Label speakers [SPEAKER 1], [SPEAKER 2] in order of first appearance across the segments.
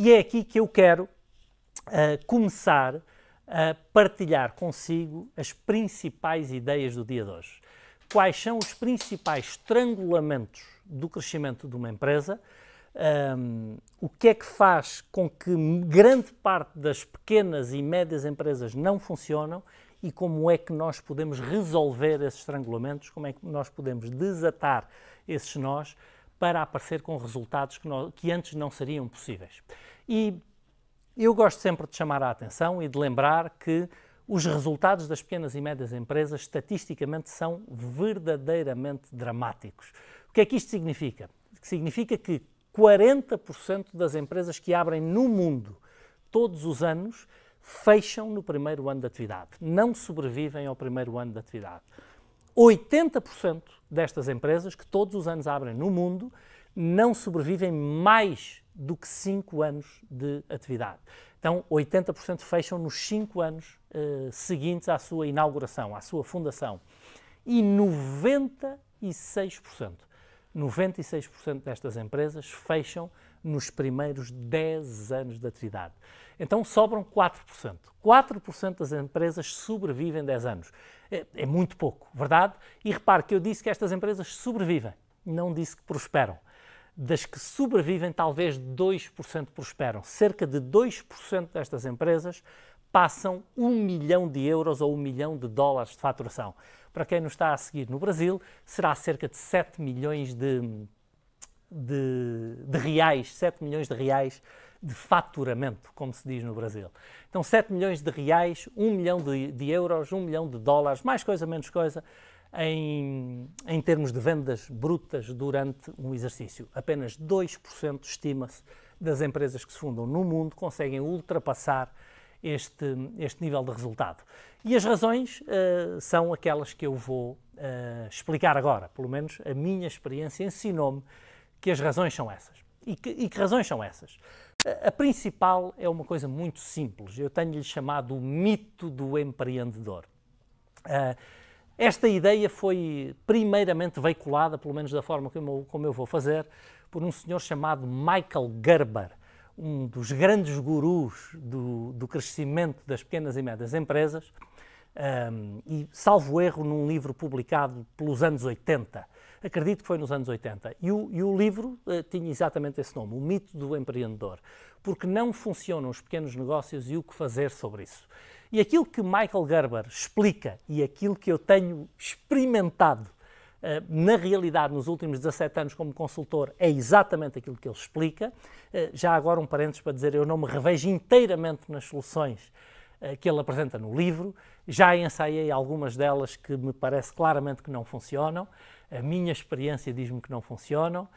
[SPEAKER 1] E é aqui que eu quero começar a partilhar consigo as principais ideias do dia de hoje. Quais são os principais estrangulamentos do crescimento de uma empresa? O que é que faz com que grande parte das pequenas e médias empresas não funcionam e como é que nós podemos resolver esses estrangulamentos, como é que nós podemos desatar esses nós para aparecer com resultados que antes não seriam possíveis. E eu gosto sempre de chamar a atenção e de lembrar que os resultados das pequenas e médias empresas estatisticamente são verdadeiramente dramáticos. O que é que isto significa? Significa que 40% das empresas que abrem no mundo todos os anos fecham no primeiro ano de atividade, não sobrevivem ao primeiro ano de atividade. 80% destas empresas que todos os anos abrem no mundo não sobrevivem mais do que 5 anos de atividade. Então, 80% fecham nos 5 anos seguintes à sua inauguração, à sua fundação. E 96% destas empresas fecham nos primeiros 10 anos de atividade. Então sobram 4%. 4% das empresas sobrevivem 10 anos. É muito pouco, verdade? E repare que eu disse que estas empresas sobrevivem, não disse que prosperam. Das que sobrevivem, talvez 2% prosperam. Cerca de 2% destas empresas passam 1 milhão de euros ou 1 milhão de dólares de faturação. Para quem nos está a seguir no Brasil, será cerca de 7 milhões de reais, 7 milhões de reais de faturamento, como se diz no Brasil. Então, 7 milhões de reais, 1 milhão de euros, 1 milhão de dólares, mais coisa, menos coisa, em termos de vendas brutas durante um exercício. Apenas 2% estima-se das empresas que se fundam no mundo conseguem ultrapassar este nível de resultado. E as razões são aquelas que eu vou explicar agora. Pelo menos a minha experiência ensinou-me que as razões são essas. E que razões são essas? A principal é uma coisa muito simples. Eu tenho-lhe chamado o mito do empreendedor. Esta ideia foi primeiramente veiculada, pelo menos da forma como eu vou fazer, por um senhor chamado Michael Gerber, um dos grandes gurus do crescimento das pequenas e médias empresas, e salvo erro num livro publicado pelos anos 80, acredito que foi nos anos 80, e o livro tinha exatamente esse nome, O Mito do Empreendedor, porque não funcionam os pequenos negócios e o que fazer sobre isso. E aquilo que Michael Gerber explica e aquilo que eu tenho experimentado na realidade nos últimos 17 anos como consultor é exatamente aquilo que ele explica. Já agora um parênteses para dizer, eu não me revejo inteiramente nas soluções que ele apresenta no livro, já ensaiei algumas delas que me parece claramente que não funcionam, a minha experiência diz-me que não funcionam,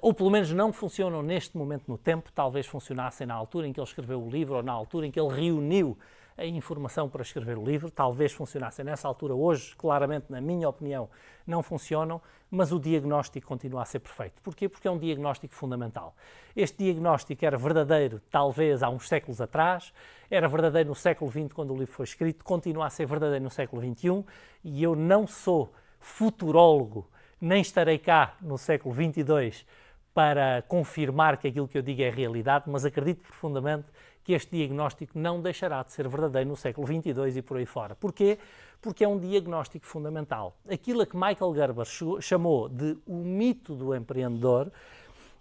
[SPEAKER 1] ou pelo menos não funcionam neste momento no tempo, talvez funcionassem na altura em que ele escreveu o livro ou na altura em que ele reuniu a informação para escrever o livro, talvez funcionassem nessa altura, hoje, claramente, na minha opinião, não funcionam, mas o diagnóstico continua a ser perfeito. Porquê? Porque é um diagnóstico fundamental. Este diagnóstico era verdadeiro, talvez, há uns séculos atrás, era verdadeiro no século XX, quando o livro foi escrito, continua a ser verdadeiro no século XXI, e eu não sou futurólogo, nem estarei cá no século XXII para confirmar que aquilo que eu digo é realidade, mas acredito profundamente que este diagnóstico não deixará de ser verdadeiro no século XXII e por aí fora. Porquê? Porque é um diagnóstico fundamental. Aquilo a que Michael Gerber chamou de o mito do empreendedor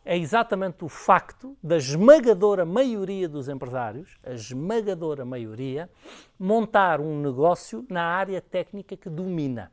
[SPEAKER 1] é exatamente o facto da esmagadora maioria dos empresários, a esmagadora maioria, montar um negócio na área técnica que domina.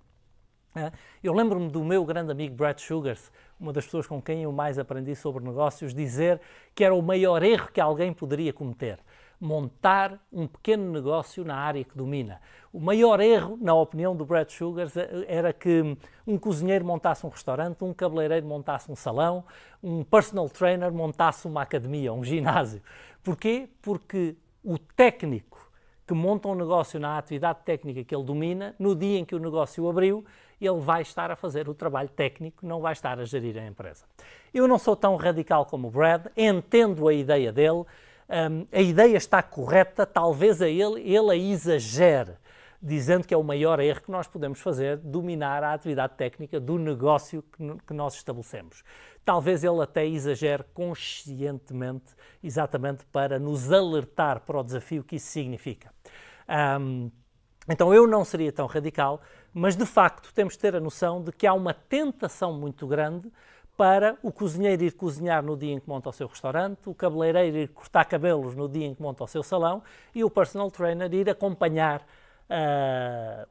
[SPEAKER 1] Eu lembro-me do meu grande amigo Brad Sugars, uma das pessoas com quem eu mais aprendi sobre negócios, dizer que era o maior erro que alguém poderia cometer, montar um pequeno negócio na área que domina. O maior erro, na opinião do Brad Sugars, era que um cozinheiro montasse um restaurante, um cabeleireiro montasse um salão, um personal trainer montasse uma academia, um ginásio. Porquê? Porque o técnico que monta um negócio na atividade técnica que ele domina, no dia em que o negócio abriu, ele vai estar a fazer o trabalho técnico, não vai estar a gerir a empresa. Eu não sou tão radical como o Brad, entendo a ideia dele, a ideia está correta, talvez ele a exagere dizendo que é o maior erro que nós podemos fazer, dominar a atividade técnica do negócio que nós estabelecemos. Talvez ele até exagere conscientemente, exatamente para nos alertar para o desafio que isso significa. Então eu não seria tão radical, mas de facto temos de ter a noção de que há uma tentação muito grande para o cozinheiro ir cozinhar no dia em que monta o seu restaurante, o cabeleireiro ir cortar cabelos no dia em que monta o seu salão e o personal trainer ir acompanhar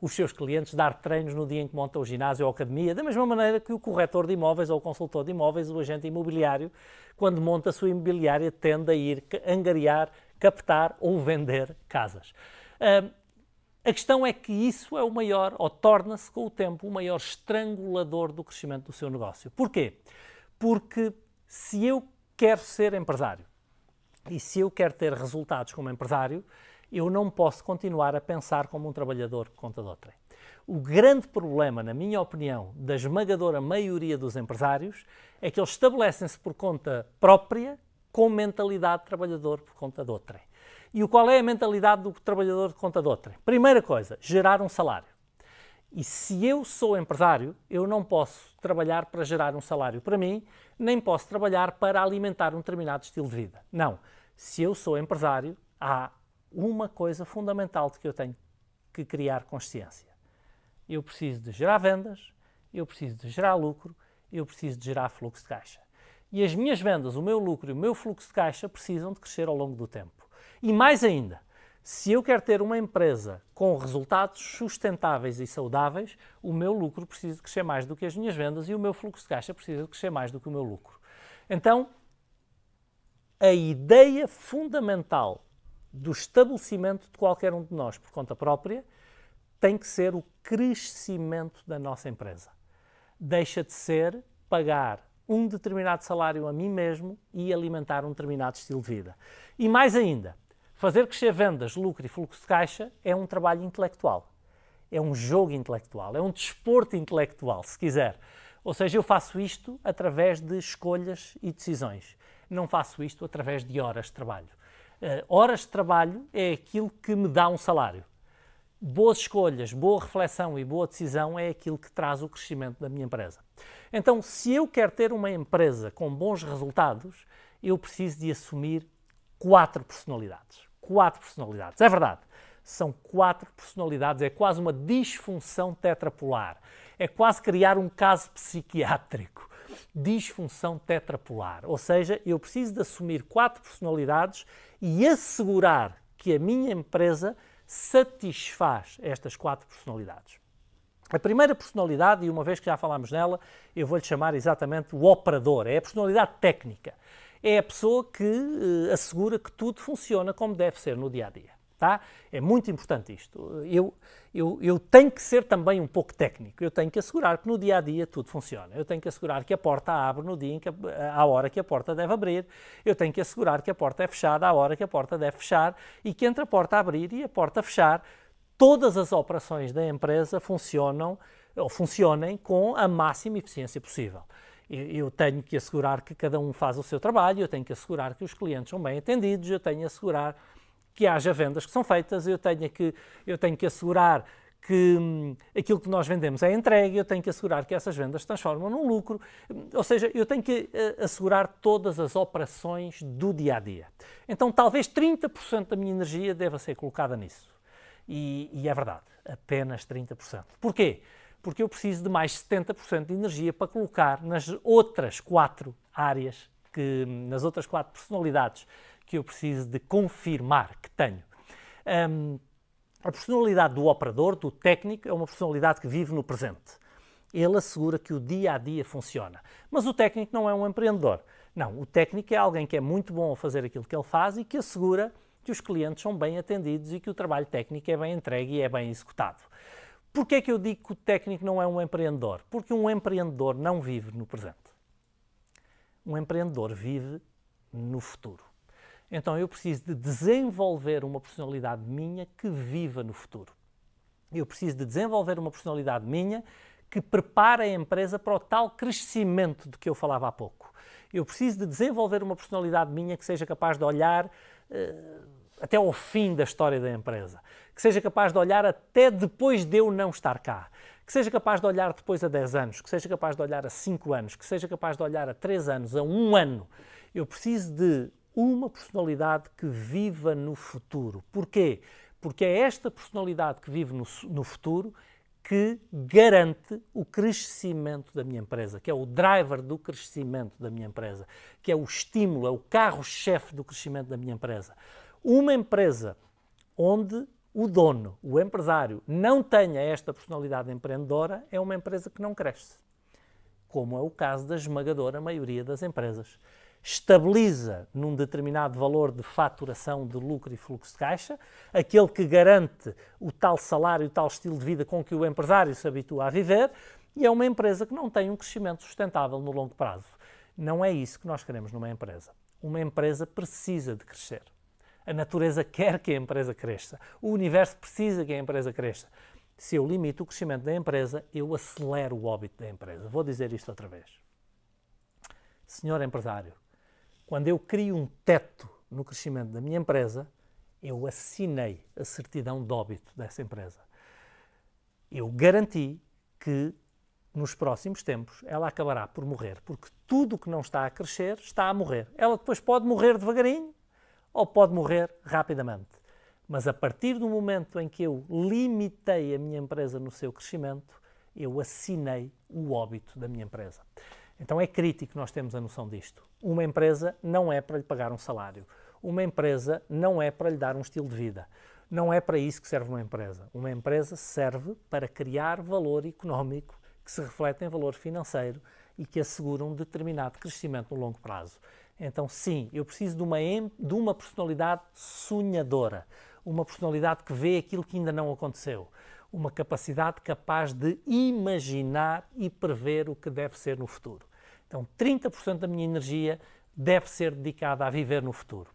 [SPEAKER 1] os seus clientes, dar treinos no dia em que monta o ginásio ou a academia, da mesma maneira que o corretor de imóveis ou o consultor de imóveis, o agente imobiliário, quando monta a sua imobiliária, tende a ir angariar, captar ou vender casas. A questão é que isso é o maior, ou torna-se com o tempo, o maior estrangulador do crescimento do seu negócio. Porquê? Porque se eu quero ser empresário e se eu quero ter resultados como empresário, eu não posso continuar a pensar como um trabalhador de conta de outrem. O grande problema, na minha opinião, da esmagadora maioria dos empresários é que eles estabelecem-se por conta própria com mentalidade de trabalhador por conta de outrem. E qual é a mentalidade do trabalhador de conta de outrem? Primeira coisa, gerar um salário. E se eu sou empresário, eu não posso trabalhar para gerar um salário para mim, nem posso trabalhar para alimentar um determinado estilo de vida. Não. Se eu sou empresário, há uma coisa fundamental de que eu tenho que criar consciência. Eu preciso de gerar vendas, eu preciso de gerar lucro, eu preciso de gerar fluxo de caixa. E as minhas vendas, o meu lucro e o meu fluxo de caixa precisam de crescer ao longo do tempo. E mais ainda, se eu quero ter uma empresa com resultados sustentáveis e saudáveis, o meu lucro precisa de crescer mais do que as minhas vendas e o meu fluxo de caixa precisa de crescer mais do que o meu lucro. Então, a ideia fundamental do estabelecimento de qualquer um de nós por conta própria tem que ser o crescimento da nossa empresa. Deixa de ser pagar um determinado salário a mim mesmo e alimentar um determinado estilo de vida. E mais ainda, fazer crescer vendas, lucro e fluxo de caixa é um trabalho intelectual. É um jogo intelectual, é um desporto intelectual, se quiser. Ou seja, eu faço isto através de escolhas e decisões. Não faço isto através de horas de trabalho. Horas de trabalho é aquilo que me dá um salário. Boas escolhas, boa reflexão e boa decisão é aquilo que traz o crescimento da minha empresa. Então, se eu quero ter uma empresa com bons resultados, eu preciso de assumir 4 personalidades. 4 personalidades. É verdade. São 4 personalidades. É quase uma disfunção tetrapolar. É quase criar um caso psiquiátrico. Disfunção tetrapolar. Ou seja, eu preciso de assumir 4 personalidades e assegurar que a minha empresa satisfaz estas 4 personalidades. A primeira personalidade, e uma vez que já falámos nela, eu vou-lhe chamar exatamente o operador. É a personalidade técnica. É a pessoa que assegura que tudo funciona como deve ser no dia-a-dia. Tá? É muito importante isto. Eu tenho que ser também um pouco técnico. Eu tenho que assegurar que no dia-a-dia tudo funciona. Eu tenho que assegurar que a porta abre no dia à hora que a porta deve abrir. Eu tenho que assegurar que a porta é fechada à hora que a porta deve fechar e que entre a porta a abrir e a porta a fechar, todas as operações da empresa funcionem com a máxima eficiência possível. Eu tenho que assegurar que cada um faz o seu trabalho, eu tenho que assegurar que os clientes são bem atendidos, eu tenho que assegurar que haja vendas que são feitas, eu tenho que assegurar que aquilo que nós vendemos é entregue, eu tenho que assegurar que essas vendas se transformam num lucro, ou seja, eu tenho que assegurar todas as operações do dia-a-dia. Então, talvez 30% da minha energia deva ser colocada nisso. E é verdade, apenas 30%. Porquê? Porque eu preciso de mais 70% de energia para colocar nas outras 4 áreas, nas outras 4 personalidades que eu preciso de confirmar que tenho. A personalidade do operador, do técnico, é uma personalidade que vive no presente. Ele assegura que o dia-a-dia funciona. Mas o técnico não é um empreendedor. Não, o técnico é alguém que é muito bom a fazer aquilo que ele faz e que assegura que os clientes são bem atendidos e que o trabalho técnico é bem entregue e é bem executado. Porquê é que eu digo que o técnico não é um empreendedor? Porque um empreendedor não vive no presente. Um empreendedor vive no futuro. Então eu preciso de desenvolver uma personalidade minha que viva no futuro. Eu preciso de desenvolver uma personalidade minha que prepare a empresa para o tal crescimento de que eu falava há pouco. Eu preciso de desenvolver uma personalidade minha que seja capaz de olhar até ao fim da história da empresa, que seja capaz de olhar até depois de eu não estar cá, que seja capaz de olhar depois a 10 anos, que seja capaz de olhar a 5 anos, que seja capaz de olhar a 3 anos, a 1 ano. Eu preciso de uma personalidade que viva no futuro. Porquê? Porque é esta personalidade que vive no futuro que garante o crescimento da minha empresa, que é o driver do crescimento da minha empresa, que é o estímulo, é o carro-chefe do crescimento da minha empresa. Uma empresa onde o dono, o empresário, não tenha esta personalidade empreendedora é uma empresa que não cresce, como é o caso da esmagadora maioria das empresas. Estabiliza num determinado valor de faturação, de lucro e fluxo de caixa, aquele que garante o tal salário, o tal estilo de vida com que o empresário se habitua a viver, e é uma empresa que não tem um crescimento sustentável no longo prazo. Não é isso que nós queremos numa empresa. Uma empresa precisa de crescer. A natureza quer que a empresa cresça. O universo precisa que a empresa cresça. Se eu limito o crescimento da empresa, eu acelero o óbito da empresa. Vou dizer isto outra vez. Senhor empresário, quando eu crio um teto no crescimento da minha empresa, eu assinei a certidão de óbito dessa empresa. Eu garanti que nos próximos tempos ela acabará por morrer, porque tudo o que não está a crescer está a morrer. Ela depois pode morrer devagarinho ou pode morrer rapidamente. Mas a partir do momento em que eu limitei a minha empresa no seu crescimento, eu assinei o óbito da minha empresa. Então é crítico nós termos a noção disto. Uma empresa não é para lhe pagar um salário. Uma empresa não é para lhe dar um estilo de vida. Não é para isso que serve uma empresa. Uma empresa serve para criar valor económico que se reflete em valor financeiro e que assegura um determinado crescimento no longo prazo. Então sim, eu preciso de uma personalidade sonhadora. Uma personalidade que vê aquilo que ainda não aconteceu. Uma capacidade capaz de imaginar e prever o que deve ser no futuro. Então, 30% da minha energia deve ser dedicada a viver no futuro.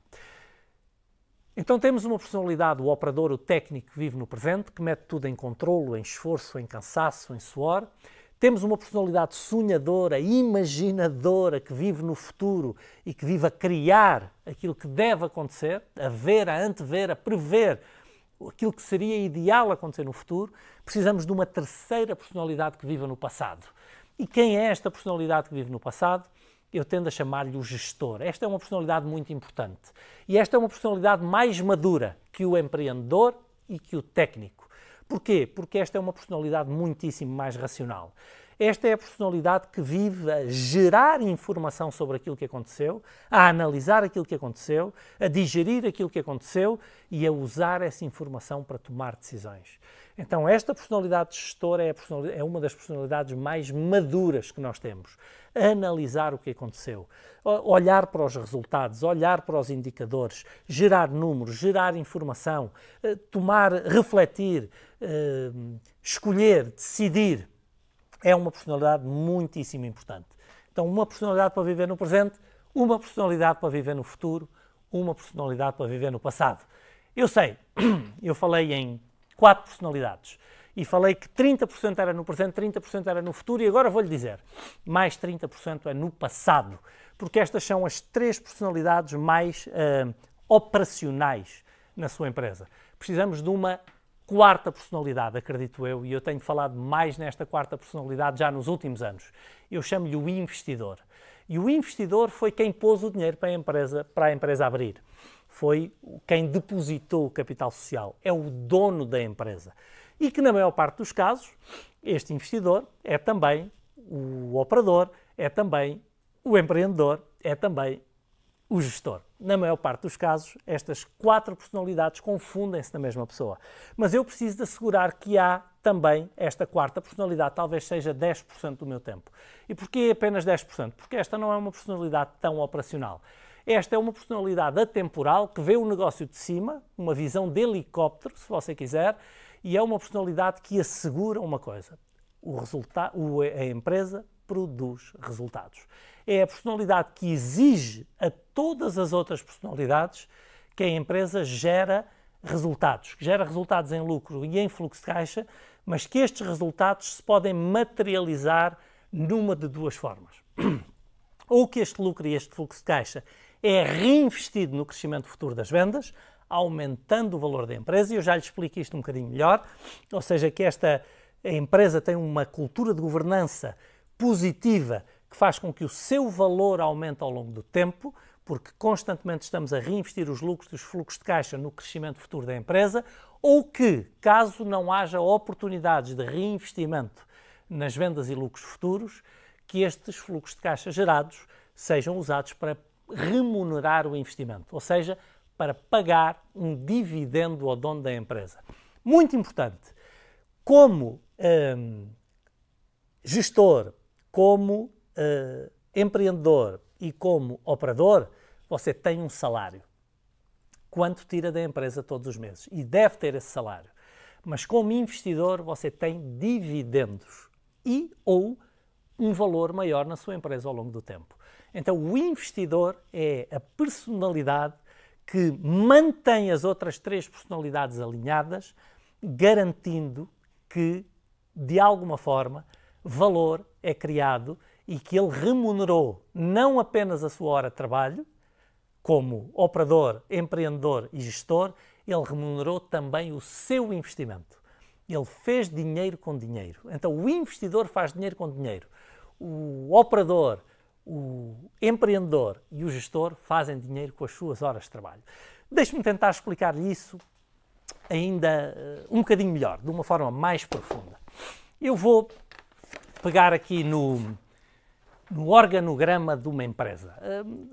[SPEAKER 1] Então, temos uma personalidade, o operador, o técnico que vive no presente, que mete tudo em controlo, em esforço, em cansaço, em suor. Temos uma personalidade sonhadora, imaginadora, que vive no futuro e que vive a criar aquilo que deve acontecer, a ver, a antever, a prever aquilo que seria ideal acontecer no futuro. Precisamos de uma terceira personalidade que viva no passado. E quem é esta personalidade que vive no passado? Eu tendo a chamar-lhe o gestor. Esta é uma personalidade muito importante. E esta é uma personalidade mais madura que o empreendedor e que o técnico. Porquê? Porque esta é uma personalidade muitíssimo mais racional. Esta é a personalidade que vive a gerar informação sobre aquilo que aconteceu, a analisar aquilo que aconteceu, a digerir aquilo que aconteceu e a usar essa informação para tomar decisões. Então, esta personalidade gestora é uma das personalidades mais maduras que nós temos. Analisar o que aconteceu, olhar para os resultados, olhar para os indicadores, gerar números, gerar informação, refletir, escolher, decidir. É uma personalidade muitíssimo importante. Então, uma personalidade para viver no presente, uma personalidade para viver no futuro, uma personalidade para viver no passado. Eu sei, eu falei em 4 personalidades e falei que 30% era no presente, 30% era no futuro e agora vou-lhe dizer, mais 30% é no passado, porque estas são as 3 personalidades mais operacionais na sua empresa. Precisamos de uma 4ª personalidade, acredito eu, e eu tenho falado mais nesta 4ª personalidade já nos últimos anos. Eu chamo-lhe o investidor. E o investidor foi quem pôs o dinheiro para a empresa abrir. Foi quem depositou o capital social. É o dono da empresa. E que, na maior parte dos casos, este investidor é também o operador, é também o empreendedor, é também o gestor. Na maior parte dos casos, estas 4 personalidades confundem-se na mesma pessoa. Mas eu preciso de assegurar que há também esta 4ª personalidade, talvez seja 10% do meu tempo. E porquê apenas 10%? Porque esta não é uma personalidade tão operacional. Esta é uma personalidade atemporal que vê o negócio de cima, uma visão de helicóptero, se você quiser, e é uma personalidade que assegura uma coisa: a empresa produz resultados. É a personalidade que exige a todas as outras personalidades que a empresa gera resultados, que gera resultados em lucro e em fluxo de caixa, mas que estes resultados se podem materializar numa de 2 formas. Ou que este lucro e este fluxo de caixa é reinvestido no crescimento futuro das vendas, aumentando o valor da empresa, e eu já lhe explico isto um bocadinho melhor, ou seja, que a empresa tem uma cultura de governança positiva que faz com que o seu valor aumente ao longo do tempo, porque constantemente estamos a reinvestir os lucros dos fluxos de caixa no crescimento futuro da empresa, ou que, caso não haja oportunidades de reinvestimento nas vendas e lucros futuros, que estes fluxos de caixa gerados sejam usados para remunerar o investimento, ou seja, para pagar um dividendo ao dono da empresa. Muito importante, como gestor, como empreendedor e como operador, você tem um salário. Quanto tira da empresa todos os meses? E deve ter esse salário. Mas como investidor, você tem dividendos e ou um valor maior na sua empresa ao longo do tempo. Então, o investidor é a personalidade que mantém as outras três personalidades alinhadas, garantindo que, de alguma forma, valor é criado e que ele remunerou não apenas a sua hora de trabalho, como operador, empreendedor e gestor, ele remunerou também o seu investimento. Ele fez dinheiro com dinheiro. Então, o investidor faz dinheiro com dinheiro. O operador, o empreendedor e o gestor fazem dinheiro com as suas horas de trabalho. Deixe-me tentar explicar-lhe isso ainda um bocadinho melhor, de uma forma mais profunda. Eu vou pegar aqui no organograma de uma empresa.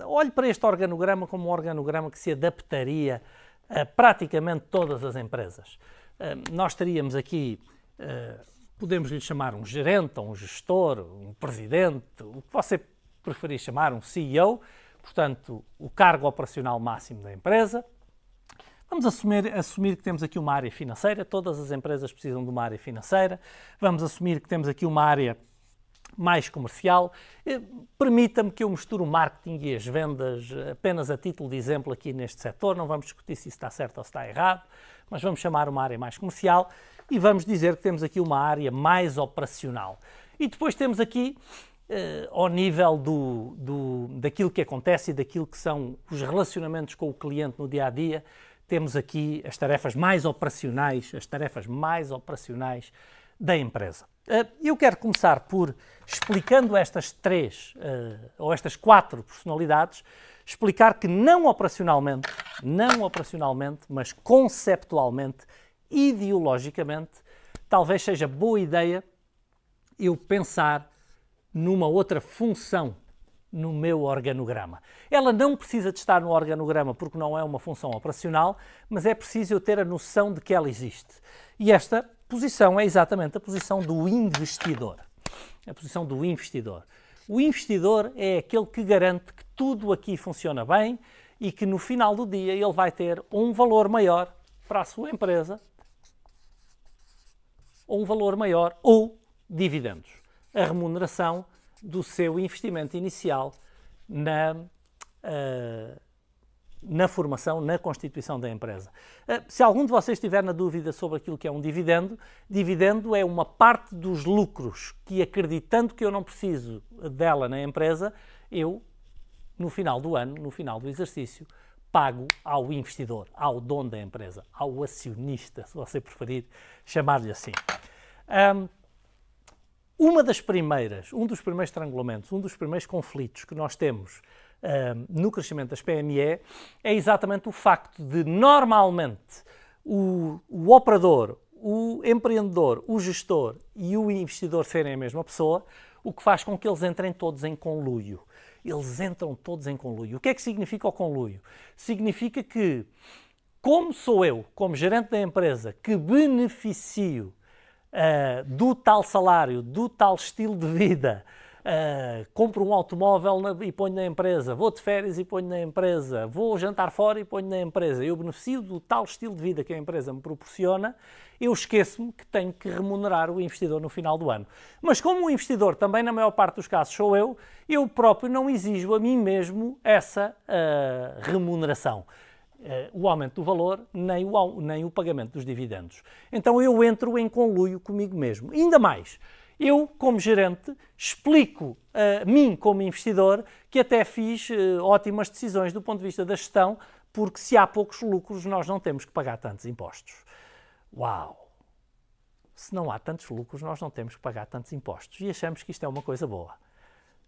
[SPEAKER 1] Olhe para este organograma como um organograma que se adaptaria a praticamente todas as empresas. Nós teríamos aqui, podemos lhe chamar um gerente, ou um gestor, um presidente, o que você preferir chamar, um CEO, portanto, o cargo operacional máximo da empresa. Vamos assumir que temos aqui uma área financeira, todas as empresas precisam de uma área financeira. Vamos assumir que temos aqui uma área mais comercial. Permita-me que eu misture o marketing e as vendas apenas a título de exemplo aqui neste setor. Não vamos discutir se isso está certo ou se está errado, mas vamos chamar uma área mais comercial e vamos dizer que temos aqui uma área mais operacional. E depois temos aqui, ao nível daquilo que acontece e daquilo que são os relacionamentos com o cliente no dia-a-dia, temos aqui as tarefas mais operacionais, da empresa. Eu quero começar por explicando estas três, ou estas quatro personalidades, explicar que não operacionalmente, mas conceptualmente, ideologicamente, talvez seja boa ideia eu pensar numa outra função no meu organograma. Ela não precisa de estar no organograma porque não é uma função operacional, mas é preciso eu ter a noção de que ela existe. E esta posição é exatamente a posição do investidor. A posição do investidor. O investidor é aquele que garante que tudo aqui funciona bem e que no final do dia ele vai ter um valor maior para a sua empresa, ou um valor maior, ou dividendos. A remuneração do seu investimento inicial na formação, na constituição da empresa. Se algum de vocês estiver na dúvida sobre aquilo que é um dividendo, dividendo é uma parte dos lucros que, acreditando que eu não preciso dela na empresa, eu, no final do ano, no final do exercício, pago ao investidor, ao dono da empresa, ao acionista, se você preferir chamar-lhe assim. Um dos primeiros estrangulamentos, um dos primeiros conflitos que nós temos no crescimento das PME é exatamente o facto de, normalmente, o operador, o empreendedor, o gestor e o investidor serem a mesma pessoa, o que faz com que eles entrem todos em conluio. Eles entram todos em conluio. O que é que significa o conluio? Significa que, como sou eu, como gerente da empresa, que beneficio do tal salário, do tal estilo de vida, compro um automóvel e ponho na empresa, vou de férias e ponho na empresa, vou jantar fora e ponho na empresa, eu beneficio do tal estilo de vida que a empresa me proporciona, eu esqueço-me que tenho que remunerar o investidor no final do ano. Mas como o investidor, também na maior parte dos casos sou eu próprio não exijo a mim mesmo essa remuneração. O aumento do valor, nem o pagamento dos dividendos. Então eu entro em conluio comigo mesmo. Ainda mais, Eu, como gerente, explico a mim, como investidor, que até fiz ótimas decisões do ponto de vista da gestão, porque se há poucos lucros, nós não temos que pagar tantos impostos. Uau! Se não há tantos lucros, nós não temos que pagar tantos impostos. E achamos que isto é uma coisa boa.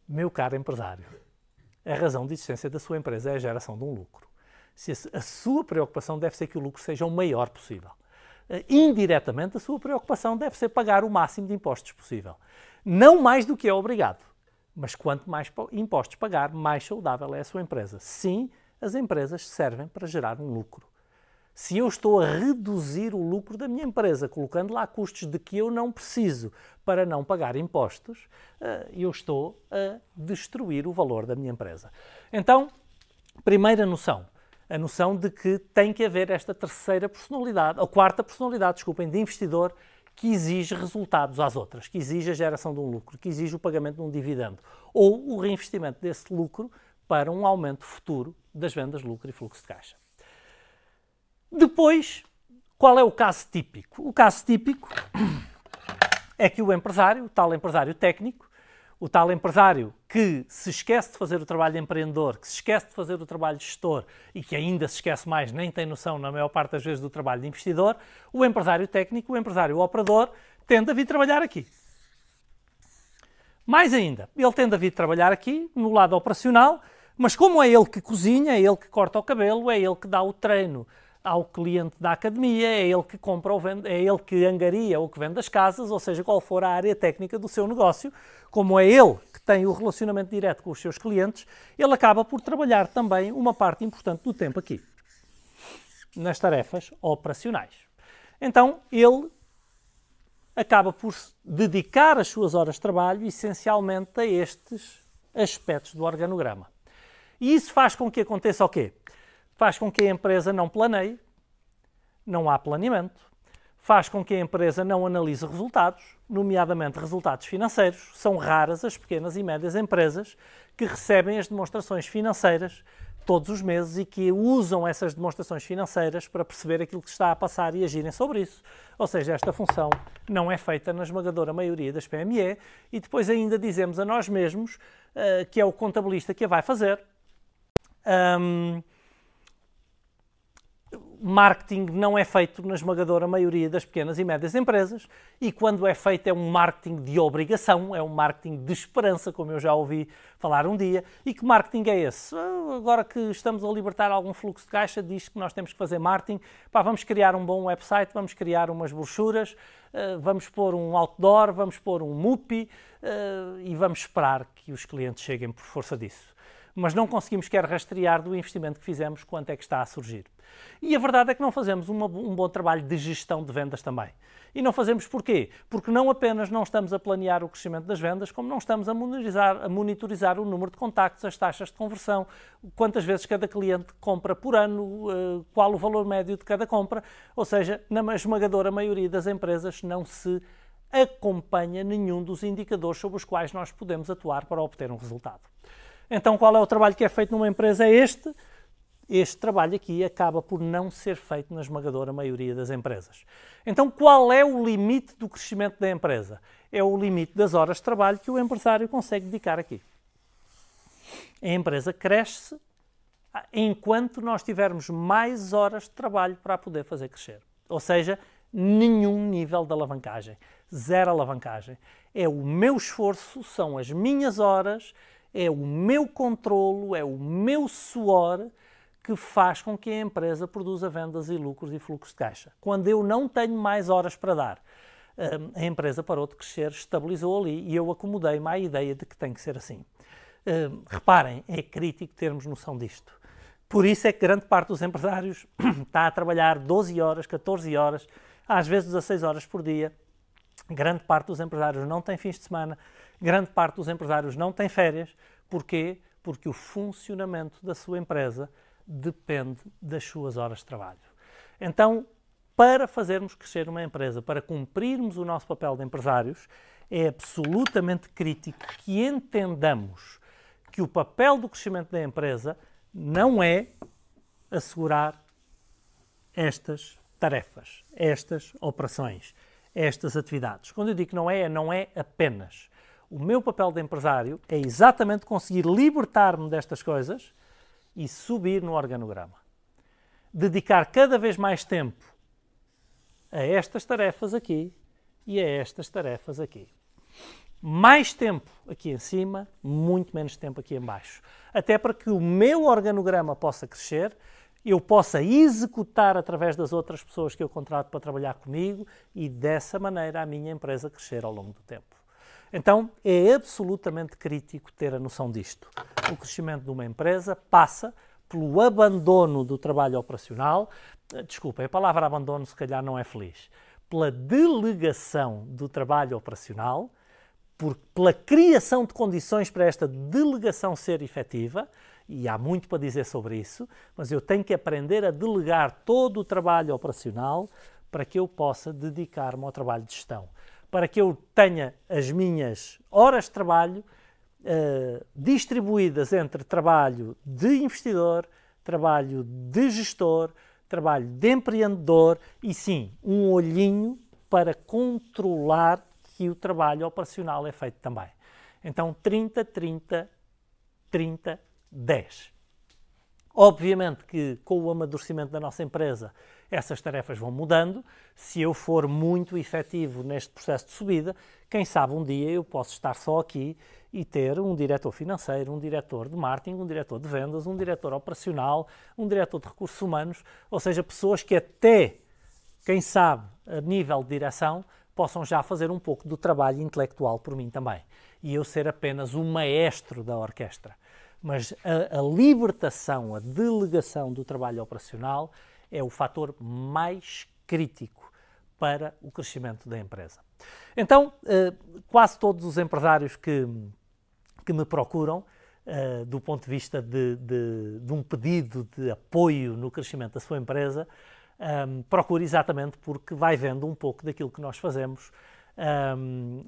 [SPEAKER 1] Meu caro empresário, a razão de existência da sua empresa é a geração de um lucro. Se a sua preocupação deve ser que o lucro seja o maior possível. Indiretamente, a sua preocupação deve ser pagar o máximo de impostos possível. Não mais do que é obrigado, mas quanto mais impostos pagar, mais saudável é a sua empresa. Sim, as empresas servem para gerar um lucro. Se eu estou a reduzir o lucro da minha empresa, colocando lá custos de que eu não preciso para não pagar impostos, eu estou a destruir o valor da minha empresa. Então, primeira noção. A noção de que tem que haver esta terceira personalidade, ou quarta personalidade, desculpem, de investidor que exige resultados às outras, que exige a geração de um lucro, que exige o pagamento de um dividendo ou o reinvestimento desse lucro para um aumento futuro das vendas, lucro e fluxo de caixa. Depois, qual é o caso típico? O caso típico é que o empresário, o tal empresário técnico, o tal empresário que se esquece de fazer o trabalho de empreendedor, que se esquece de fazer o trabalho de gestor e que ainda se esquece mais, nem tem noção na maior parte das vezes do trabalho de investidor, o empresário técnico, o empresário operador, tende a vir trabalhar aqui. Mais ainda, ele tende a vir trabalhar aqui, no lado operacional, mas como é ele que cozinha, é ele que corta o cabelo, é ele que dá o treino ao cliente da academia, é ele que compra ou vende, é ele que angaria ou que vende as casas, ou seja, qual for a área técnica do seu negócio, como é ele que tem o relacionamento direto com os seus clientes, ele acaba por trabalhar também uma parte importante do tempo aqui, nas tarefas operacionais. Então, ele acaba por dedicar as suas horas de trabalho essencialmente a estes aspectos do organograma. E isso faz com que aconteça o quê? Faz com que a empresa não planeie, não há planeamento, faz com que a empresa não analise resultados, nomeadamente resultados financeiros. São raras as pequenas e médias empresas que recebem as demonstrações financeiras todos os meses e que usam essas demonstrações financeiras para perceber aquilo que está a passar e agirem sobre isso. Ou seja, esta função não é feita na esmagadora maioria das PME e depois ainda dizemos a nós mesmos que é o contabilista que a vai fazer. Marketing não é feito na esmagadora maioria das pequenas e médias empresas e quando é feito é um marketing de obrigação, é um marketing de esperança, como eu já ouvi falar um dia. E que marketing é esse? Agora que estamos a libertar algum fluxo de caixa, diz que nós temos que fazer marketing. Vamos criar um bom website, vamos criar umas brochuras, vamos pôr um outdoor, vamos pôr um MUPI e vamos esperar que os clientes cheguem por força disso. Mas não conseguimos sequer rastrear do investimento que fizemos quanto é que está a surgir. E a verdade é que não fazemos um bom trabalho de gestão de vendas também. E não fazemos porquê? Porque não apenas não estamos a planear o crescimento das vendas, como não estamos a monitorizar o número de contactos, as taxas de conversão, quantas vezes cada cliente compra por ano, qual o valor médio de cada compra. Ou seja, na esmagadora maioria das empresas não se acompanha nenhum dos indicadores sobre os quais nós podemos atuar para obter um resultado. Então, qual é o trabalho que é feito numa empresa? É este. Este trabalho aqui acaba por não ser feito na esmagadora maioria das empresas. Então, qual é o limite do crescimento da empresa? É o limite das horas de trabalho que o empresário consegue dedicar aqui. A empresa cresce enquanto nós tivermos mais horas de trabalho para a poder fazer crescer. Ou seja, nenhum nível de alavancagem. Zero alavancagem. É o meu esforço, são as minhas horas, é o meu controlo, é o meu suor que faz com que a empresa produza vendas e lucros e fluxos de caixa. Quando eu não tenho mais horas para dar, a empresa parou de crescer, estabilizou ali e eu acomodei-me à ideia de que tem que ser assim. Reparem, é crítico termos noção disto. Por isso é que grande parte dos empresários está a trabalhar 12 horas, 14 horas, às vezes 16 horas por dia. Grande parte dos empresários não tem fins de semana, grande parte dos empresários não tem férias. Porquê? Porque o funcionamento da sua empresa depende das suas horas de trabalho. Então, para fazermos crescer uma empresa, para cumprirmos o nosso papel de empresários, é absolutamente crítico que entendamos que o papel do crescimento da empresa não é assegurar estas tarefas, estas operações. estas atividades. Quando eu digo que não é apenas. O meu papel de empresário é exatamente conseguir libertar-me destas coisas e subir no organograma. Dedicar cada vez mais tempo a estas tarefas aqui e a estas tarefas aqui. Mais tempo aqui em cima, muito menos tempo aqui em baixo. Até para que o meu organograma possa crescer, eu possa executar através das outras pessoas que eu contrato para trabalhar comigo e dessa maneira a minha empresa crescer ao longo do tempo. Então é absolutamente crítico ter a noção disto. O crescimento de uma empresa passa pelo abandono do trabalho operacional, desculpem, a palavra abandono se calhar não é feliz, pela delegação do trabalho operacional, pela criação de condições para esta delegação ser efetiva, e há muito para dizer sobre isso, mas eu tenho que aprender a delegar todo o trabalho operacional para que eu possa dedicar-me ao trabalho de gestão, para que eu tenha as minhas horas de trabalho distribuídas entre trabalho de investidor, trabalho de gestor, trabalho de empreendedor e sim, um olhinho para controlar que o trabalho operacional é feito também. Então 30, 30, 30, 10. Obviamente que com o amadurecimento da nossa empresa essas tarefas vão mudando. Se eu for muito efetivo neste processo de subida, quem sabe um dia eu posso estar só aqui e ter um diretor financeiro, um diretor de marketing, um diretor de vendas, um diretor operacional, um diretor de recursos humanos, ou seja, pessoas que até, quem sabe, a nível de direção, possam já fazer um pouco do trabalho intelectual por mim também. E eu ser apenas o maestro da orquestra. Mas a libertação, a delegação do trabalho operacional é o fator mais crítico para o crescimento da empresa. Então, quase todos os empresários que me procuram, do ponto de vista de um pedido de apoio no crescimento da sua empresa, procura exatamente porque vai vendo um pouco daquilo que nós fazemos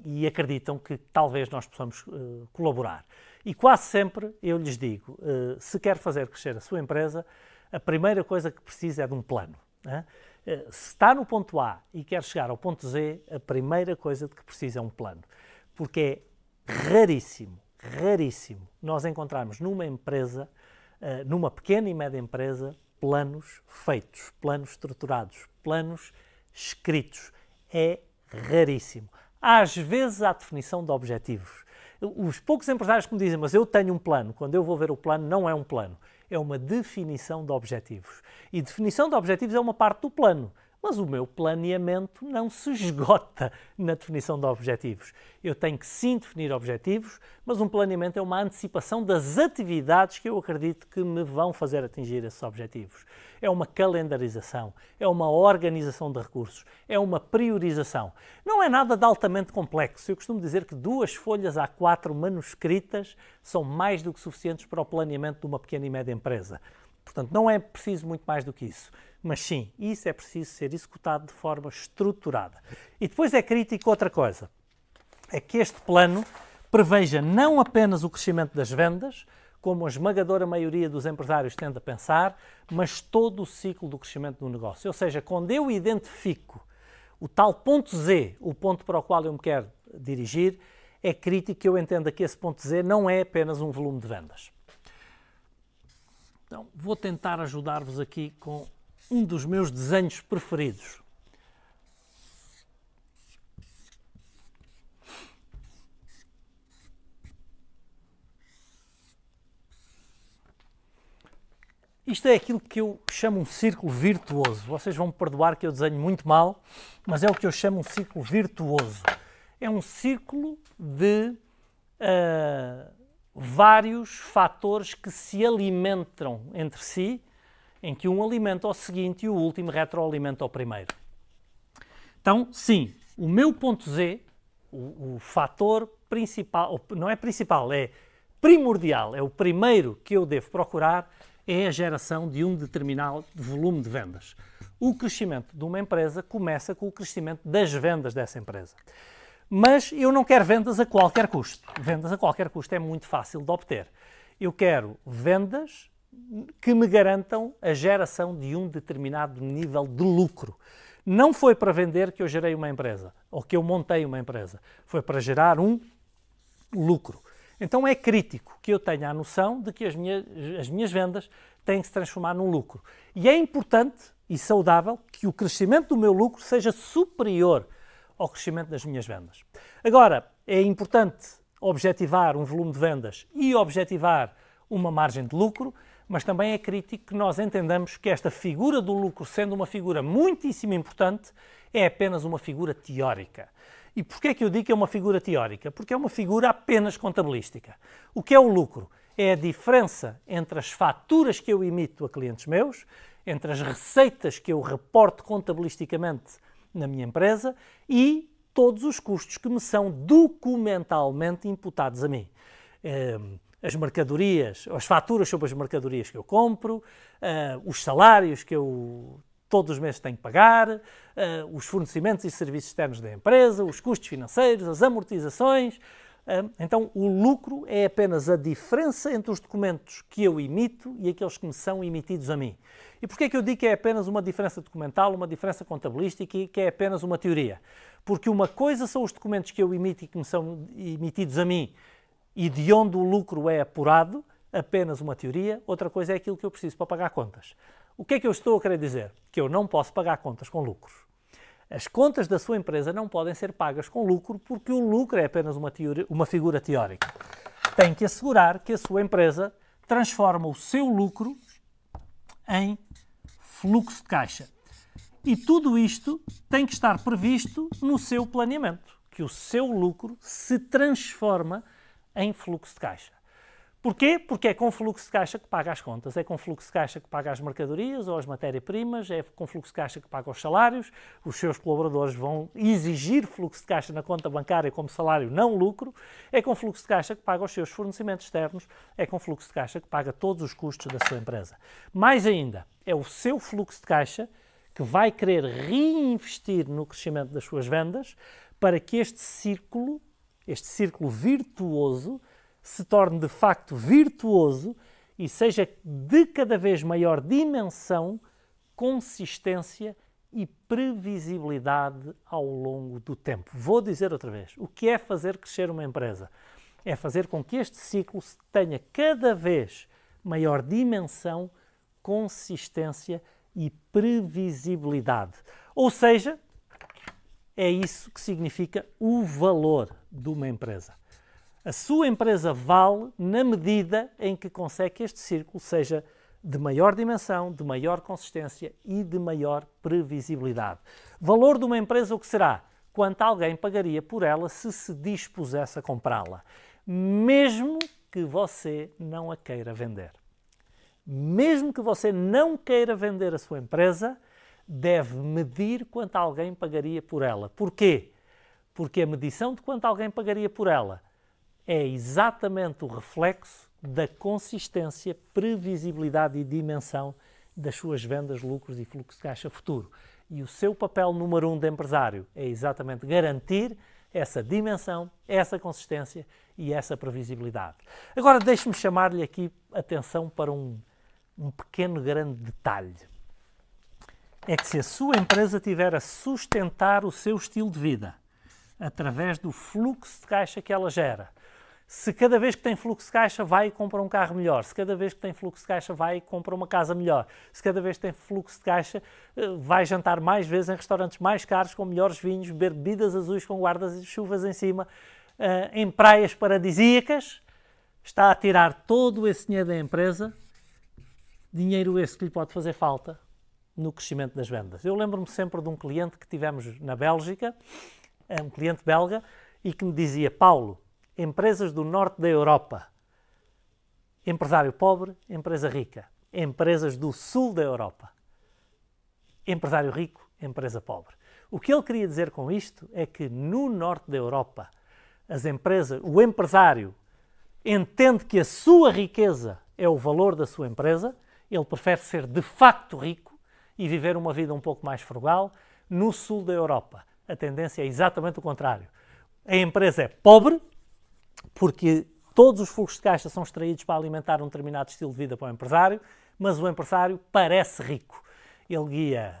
[SPEAKER 1] e acreditam que talvez nós possamos colaborar. E quase sempre eu lhes digo, se quer fazer crescer a sua empresa, a primeira coisa que precisa é de um plano. Né? Se está no ponto A e quer chegar ao ponto Z, a primeira coisa de que precisa é um plano. Porque é raríssimo nós encontrarmos numa empresa, numa pequena e média empresa, planos feitos, planos estruturados, planos escritos. É raríssimo. Às vezes há definição de objetivos. Os poucos empresários que me dizem, mas eu tenho um plano, quando eu vou ver o plano, não é um plano, é uma definição de objetivos. E definição de objetivos é uma parte do plano, mas o meu planeamento não se esgota na definição de objetivos. Eu tenho que sim definir objetivos, mas um planeamento é uma antecipação das atividades que eu acredito que me vão fazer atingir esses objetivos. É uma calendarização, é uma organização de recursos, é uma priorização. Não é nada de altamente complexo. Eu costumo dizer que 2 folhas A4 manuscritas são mais do que suficientes para o planeamento de uma pequena e média empresa. Portanto, não é preciso muito mais do que isso. Mas sim, isso é preciso ser executado de forma estruturada. E depois é crítico outra coisa, é que este plano preveja não apenas o crescimento das vendas, como a esmagadora maioria dos empresários tende a pensar, mas todo o ciclo do crescimento do negócio. Ou seja, quando eu identifico o tal ponto Z, o ponto para o qual eu me quero dirigir, é crítico que eu entenda que esse ponto Z não é apenas um volume de vendas. Então, vou tentar ajudar-vos aqui com um dos meus desenhos preferidos. Isto é aquilo que eu chamo um círculo virtuoso. Vocês vão me perdoar que eu desenho muito mal, mas é o que eu chamo um círculo virtuoso. É um círculo de vários fatores que se alimentam entre si, em que um alimenta ao seguinte e o último retroalimenta ao primeiro. Então, sim, o meu ponto Z, o fator principal, não é principal, é primordial, é o primeiro que eu devo procurar, é a geração de um determinado volume de vendas. O crescimento de uma empresa começa com o crescimento das vendas dessa empresa. Mas eu não quero vendas a qualquer custo. Vendas a qualquer custo é muito fácil de obter. Eu quero vendas que me garantam a geração de um determinado nível de lucro. Não foi para vender que eu gerei uma empresa, ou que eu montei uma empresa. Foi para gerar um lucro. Então é crítico que eu tenha a noção de que as minhas vendas têm que se transformar num lucro. E é importante e saudável que o crescimento do meu lucro seja superior ao crescimento das minhas vendas. Agora, é importante objetivar um volume de vendas e objetivar uma margem de lucro, mas também é crítico que nós entendamos que esta figura do lucro, sendo uma figura muitíssimo importante, é apenas uma figura teórica. E porquê é que eu digo que é uma figura teórica? Porque é uma figura apenas contabilística. O que é o lucro? É a diferença entre as faturas que eu emito a clientes meus, entre as receitas que eu reporto contabilisticamente na minha empresa e todos os custos que me são documentalmente imputados a mim. As mercadorias, as faturas sobre as mercadorias que eu compro, os salários que eu todos os meses tenho que pagar, os fornecimentos e serviços externos da empresa, os custos financeiros, as amortizações. Então, o lucro é apenas a diferença entre os documentos que eu emito e aqueles que me são emitidos a mim. E porquê é que eu digo que é apenas uma diferença documental, uma diferença contabilística e que é apenas uma teoria? Porque uma coisa são os documentos que eu emito e que me são emitidos a mim e de onde o lucro é apurado, apenas uma teoria, outra coisa é aquilo que eu preciso para pagar contas. O que é que eu estou a querer dizer? Que eu não posso pagar contas com lucros. As contas da sua empresa não podem ser pagas com lucro porque o lucro é apenas uma figura teórica. Tem que assegurar que a sua empresa transforma o seu lucro em fluxo de caixa. E tudo isto tem que estar previsto no seu planeamento, que o seu lucro se transforma em fluxo de caixa. Porquê? Porque é com fluxo de caixa que paga as contas, é com fluxo de caixa que paga as mercadorias ou as matérias-primas, é com fluxo de caixa que paga os salários, os seus colaboradores vão exigir fluxo de caixa na conta bancária como salário, não lucro, é com fluxo de caixa que paga os seus fornecimentos externos, é com fluxo de caixa que paga todos os custos da sua empresa. Mais ainda, é o seu fluxo de caixa que vai querer reinvestir no crescimento das suas vendas para que este círculo virtuoso, se torne de facto virtuoso e seja de cada vez maior dimensão, consistência e previsibilidade ao longo do tempo. Vou dizer outra vez, o que é fazer crescer uma empresa? É fazer com que este ciclo tenha cada vez maior dimensão, consistência e previsibilidade. Ou seja, é isso que significa o valor de uma empresa. A sua empresa vale na medida em que consegue que este círculo seja de maior dimensão, de maior consistência e de maior previsibilidade. Valor de uma empresa o que será? Quanto alguém pagaria por ela se dispusesse a comprá-la, mesmo que você não a queira vender. Mesmo que você não queira vender a sua empresa, deve medir quanto alguém pagaria por ela. Porquê? Porque a medição de quanto alguém pagaria por ela é exatamente o reflexo da consistência, previsibilidade e dimensão das suas vendas, lucros e fluxo de caixa futuro. E o seu papel número 1 de empresário é exatamente garantir essa dimensão, essa consistência e essa previsibilidade. Agora deixe-me chamar-lhe aqui atenção para um pequeno grande detalhe. É que se a sua empresa tiver a sustentar o seu estilo de vida através do fluxo de caixa que ela gera, se cada vez que tem fluxo de caixa vai e compra um carro melhor, se cada vez que tem fluxo de caixa vai e compra uma casa melhor, se cada vez que tem fluxo de caixa vai jantar mais vezes em restaurantes mais caros, com melhores vinhos, beber bebidas azuis com guardas e chuvas em cima, em praias paradisíacas, está a tirar todo esse dinheiro da empresa, dinheiro esse que lhe pode fazer falta no crescimento das vendas. Eu lembro-me sempre de um cliente que tivemos na Bélgica, um cliente belga, e que me dizia: Paulo, empresas do norte da Europa, empresário pobre, empresa rica. Empresas do sul da Europa, empresário rico, empresa pobre. O que ele queria dizer com isto é que no norte da Europa, o empresário entende que a sua riqueza é o valor da sua empresa, ele prefere ser de facto rico e viver uma vida um pouco mais frugal. No sul da Europa, a tendência é exatamente o contrário. A empresa é pobre, porque todos os fluxos de caixa são extraídos para alimentar um determinado estilo de vida para o empresário, mas o empresário parece rico. ele guia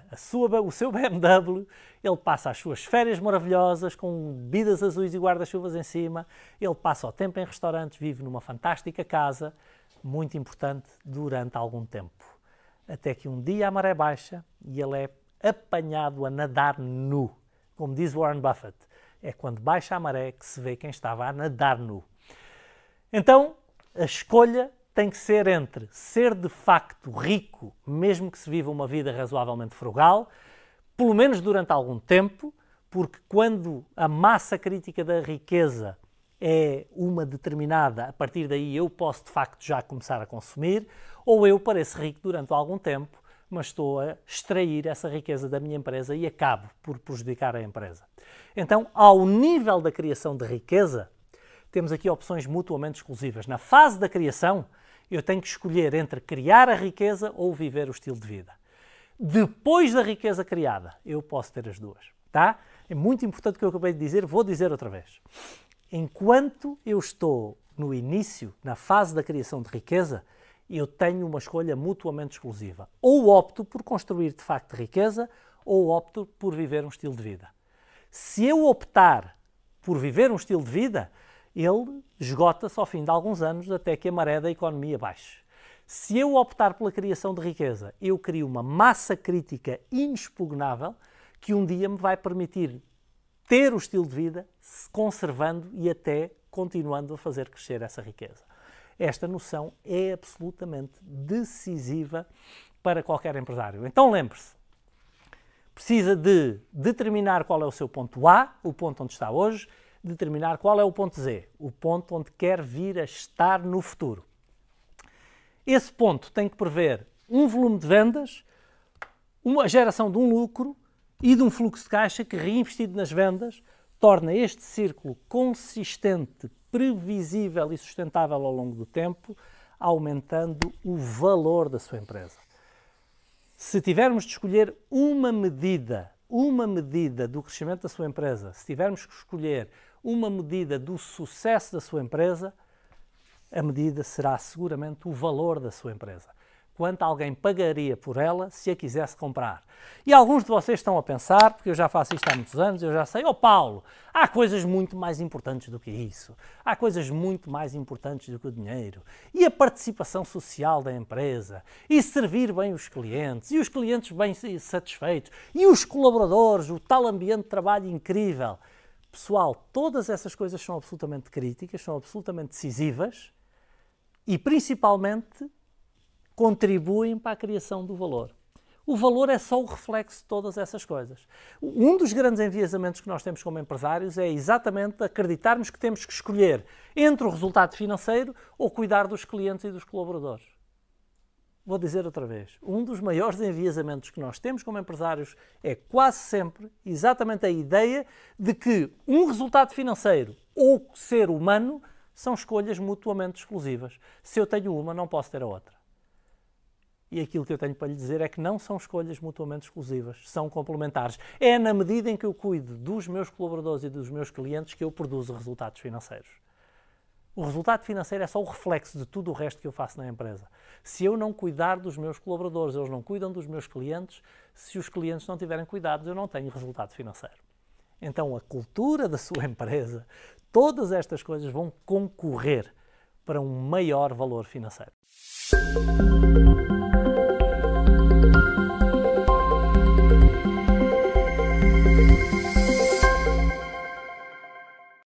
[SPEAKER 1] o seu BMW, ele passa as suas férias maravilhosas com bebidas azuis e guarda-chuvas em cima, ele passa o tempo em restaurantes, vive numa fantástica casa, muito importante, durante algum tempo. Até que um dia a maré baixa e ele é apanhado a nadar nu. Como diz Warren Buffett, é quando baixa a maré que se vê quem estava a nadar nu. Então, a escolha tem que ser entre ser de facto rico, mesmo que se viva uma vida razoavelmente frugal, pelo menos durante algum tempo, porque quando a massa crítica da riqueza é uma determinada, a partir daí eu posso de facto já começar a consumir, ou eu pareço rico durante algum tempo, mas estou a extrair essa riqueza da minha empresa e acabo por prejudicar a empresa. Então, ao nível da criação de riqueza, temos aqui opções mutuamente exclusivas. Na fase da criação, eu tenho que escolher entre criar a riqueza ou viver o estilo de vida. Depois da riqueza criada, eu posso ter as duas. Tá? É muito importante o que eu acabei de dizer, vou dizer outra vez. Enquanto eu estou no início, na fase da criação de riqueza, eu tenho uma escolha mutuamente exclusiva. Ou opto por construir de facto riqueza, ou opto por viver um estilo de vida. Se eu optar por viver um estilo de vida, ele esgota-se ao fim de alguns anos até que a maré da economia baixe. Se eu optar pela criação de riqueza, eu crio uma massa crítica inexpugnável que um dia me vai permitir ter o estilo de vida se conservando e até continuando a fazer crescer essa riqueza. Esta noção é absolutamente decisiva para qualquer empresário. Então lembre-se, precisa de determinar qual é o seu ponto A, o ponto onde está hoje, determinar qual é o ponto Z, o ponto onde quer vir a estar no futuro. Esse ponto tem que prever um volume de vendas, a geração de um lucro e de um fluxo de caixa que, reinvestido nas vendas, torna este círculo consistente, previsível e sustentável ao longo do tempo, aumentando o valor da sua empresa. Se tivermos de escolher uma medida do crescimento da sua empresa, se tivermos que escolher uma medida do sucesso da sua empresa, a medida será seguramente o valor da sua empresa. Quanto alguém pagaria por ela se a quisesse comprar. E alguns de vocês estão a pensar, porque eu já faço isto há muitos anos, eu já sei, Paulo, há coisas muito mais importantes do que isso. Há coisas muito mais importantes do que o dinheiro. E a participação social da empresa, e servir bem os clientes, e os clientes bem satisfeitos, e os colaboradores, o tal ambiente de trabalho incrível. Pessoal, todas essas coisas são absolutamente críticas, são absolutamente decisivas e, principalmente, contribuem para a criação do valor. O valor é só o reflexo de todas essas coisas. Um dos grandes enviesamentos que nós temos como empresários é exatamente acreditarmos que temos que escolher entre o resultado financeiro ou cuidar dos clientes e dos colaboradores. Vou dizer outra vez, um dos maiores enviesamentos que nós temos como empresários é quase sempre exatamente a ideia de que um resultado financeiro ou ser humano são escolhas mutuamente exclusivas. Se eu tenho uma, não posso ter a outra. E aquilo que eu tenho para lhe dizer é que não são escolhas mutuamente exclusivas, são complementares. É na medida em que eu cuido dos meus colaboradores e dos meus clientes que eu produzo resultados financeiros. O resultado financeiro é só o reflexo de tudo o resto que eu faço na empresa. Se eu não cuidar dos meus colaboradores, eles não cuidam dos meus clientes, se os clientes não tiverem cuidados, eu não tenho resultado financeiro. Então, a cultura da sua empresa, todas estas coisas vão concorrer para um maior valor financeiro.